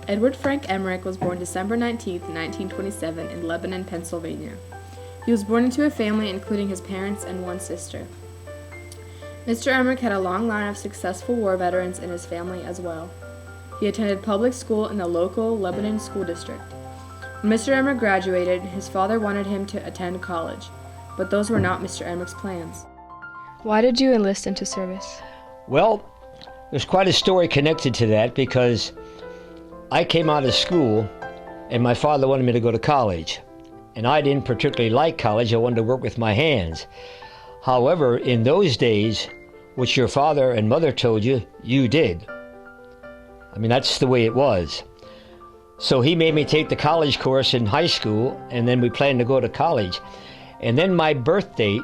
Edward Frank Emerich was born December 19, 1927 in Lebanon, Pennsylvania. He was born into a family including his parents and one sister. Mr. Emerich had a long line of successful war veterans in his family as well. He attended public school in the local Lebanon school district. When Mr. Emerich graduated, his father wanted him to attend college, but those were not Mr. Emerich's plans. Why did you enlist into service? Well, there's quite a story connected to that because I came out of school and my father wanted me to go to college. And I didn't particularly like college. I wanted to work with my hands. However, in those days, what your father and mother told you, you did. I mean, that's the way it was. So he made me take the college course in high school, and then we planned to go to college. And then my birth date,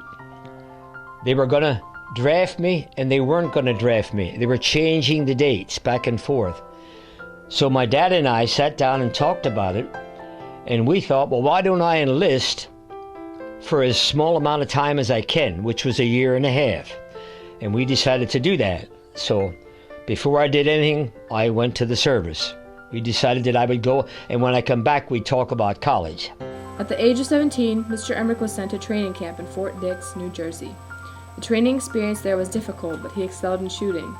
they were going to draft me, and they weren't going to draft me. They were changing the dates back and forth. So my dad and I sat down and talked about it, and we thought, well, why don't I enlist for as small amount of time as I can, which was a year and a half. And we decided to do that. So before I did anything, I went to the service. We decided that I would go, and when I come back, we'd talk about college. At the age of 17, Mr. Emerich was sent to training camp in Fort Dix, New Jersey. The training experience there was difficult, but he excelled in shooting.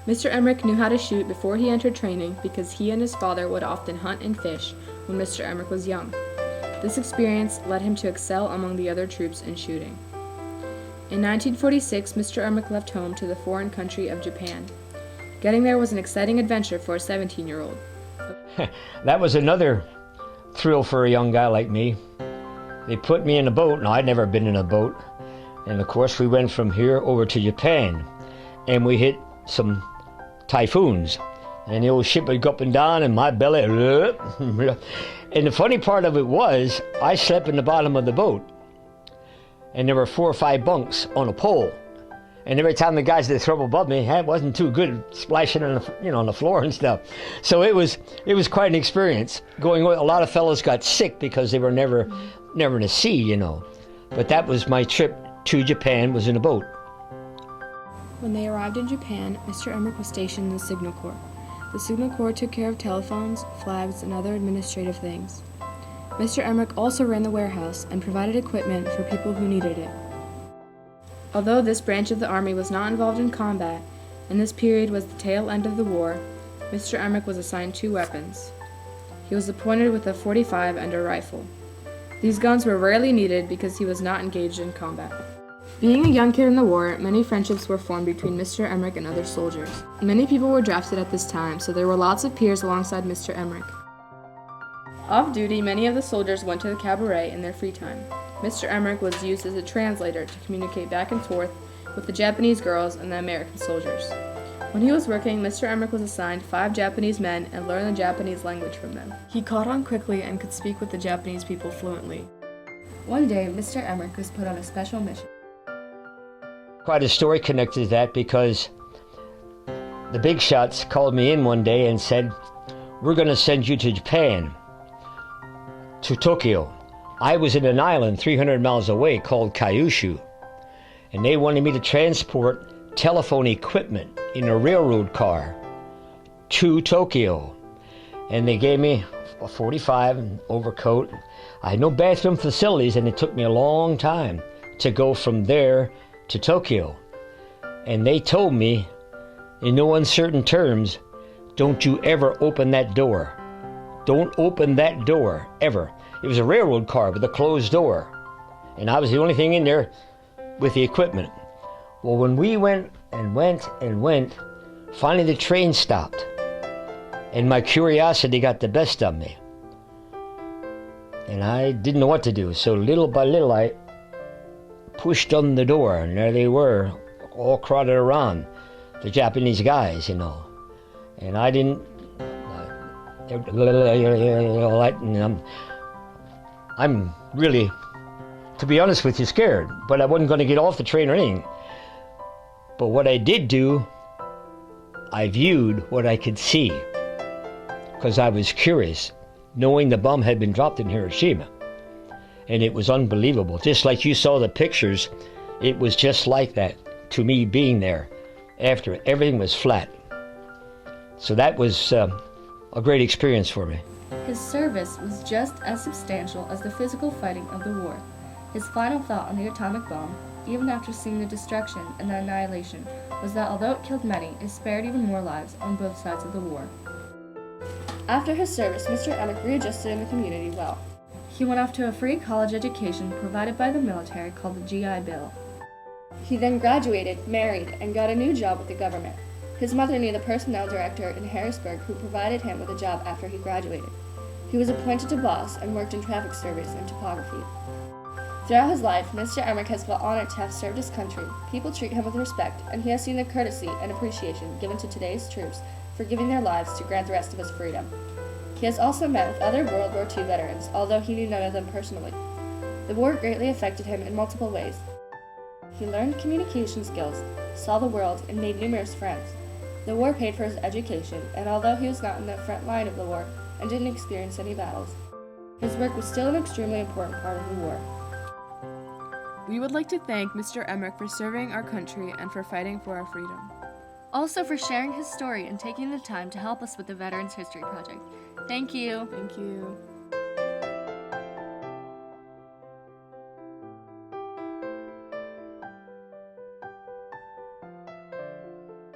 Mr. Emerich knew how to shoot before he entered training because he and his father would often hunt and fish when Mr. Emerich was young. This experience led him to excel among the other troops in shooting. In 1946, Mr. Emerich left home to the foreign country of Japan. Getting there was an exciting adventure for a 17-year-old. That was another thrill for a young guy like me. They put me in a boat, and I'd never been in a boat. And of course, we went from here over to Japan, and we hit some typhoons, and the old ship would go up and down, and my belly, and the funny part of it was, I slept in the bottom of the boat, and there were 4 or 5 bunks on a pole, and every time the guys that throw up above me, it wasn't too good, splashing on the, on the floor and stuff. So it was quite an experience. Going away, a lot of fellows got sick because they were never in the sea, But that was my trip to Japan, was in a boat. When they arrived in Japan, Mr. Emerich was stationed in the Signal Corps. The Signal Corps took care of telephones, flags, and other administrative things. Mr. Emerich also ran the warehouse and provided equipment for people who needed it. Although this branch of the Army was not involved in combat, and this period was the tail end of the war, Mr. Emerich was assigned 2 weapons. He was appointed with a .45 and a rifle. These guns were rarely needed because he was not engaged in combat. Being a young kid in the war, many friendships were formed between Mr. Emerich and other soldiers. Many people were drafted at this time, so there were lots of peers alongside Mr. Emerich. Off duty, many of the soldiers went to the cabaret in their free time. Mr. Emerich was used as a translator to communicate back and forth with the Japanese girls and the American soldiers. When he was working, Mr. Emerich was assigned 5 Japanese men and learned the Japanese language from them. He caught on quickly and could speak with the Japanese people fluently. One day, Mr. Emerich was put on a special mission. Quite a story connected to that because the big shots called me in one day and said, we're going to send you to Japan, to Tokyo. I was in an island 300 miles away called Kyushu, and they wanted me to transport telephone equipment in a railroad car to Tokyo. And they gave me a .45 and overcoat. I had no bathroom facilities, and it took me a long time to go from there to Tokyo. And they told me, in no uncertain terms, don't you ever open that door. Don't open that door, ever. It was a railroad car with a closed door, and I was the only thing in there with the equipment. Well, when we went, finally the train stopped, and my curiosity got the best of me. And I didn't know what to do, so little by little I pushed on the door, and there they were, all crowded around, the Japanese guys, And I didn't, I'm really, to be honest with you, scared, but I wasn't going to get off the train or anything. But what I did do, I viewed what I could see, because I was curious, knowing the bomb had been dropped in Hiroshima. And it was unbelievable. Just like you saw the pictures, it was just like that to me being there. After it, everything was flat. So that was a great experience for me. His service was just as substantial as the physical fighting of the war. His final thought on the atomic bomb, even after seeing the destruction and the annihilation, was that although it killed many, it spared even more lives on both sides of the war. After his service, Mr. Emerich readjusted in the community well. He went off to a free college education provided by the military called the GI Bill. He then graduated, married, and got a new job with the government. His mother knew the personnel director in Harrisburg who provided him with a job after he graduated. He was appointed to boss and worked in traffic service and topography. Throughout his life, Mr. Emerich has felt honored to have served his country. People treat him with respect, and he has seen the courtesy and appreciation given to today's troops for giving their lives to grant the rest of us freedom. He has also met with other World War II veterans, although he knew none of them personally. The war greatly affected him in multiple ways. He learned communication skills, saw the world, and made numerous friends. The war paid for his education, and although he was not in the front line of the war and didn't experience any battles, his work was still an extremely important part of the war. We would like to thank Mr. Emerich for serving our country and for fighting for our freedom. Also for sharing his story and taking the time to help us with the Veterans History Project. Thank you. Thank you.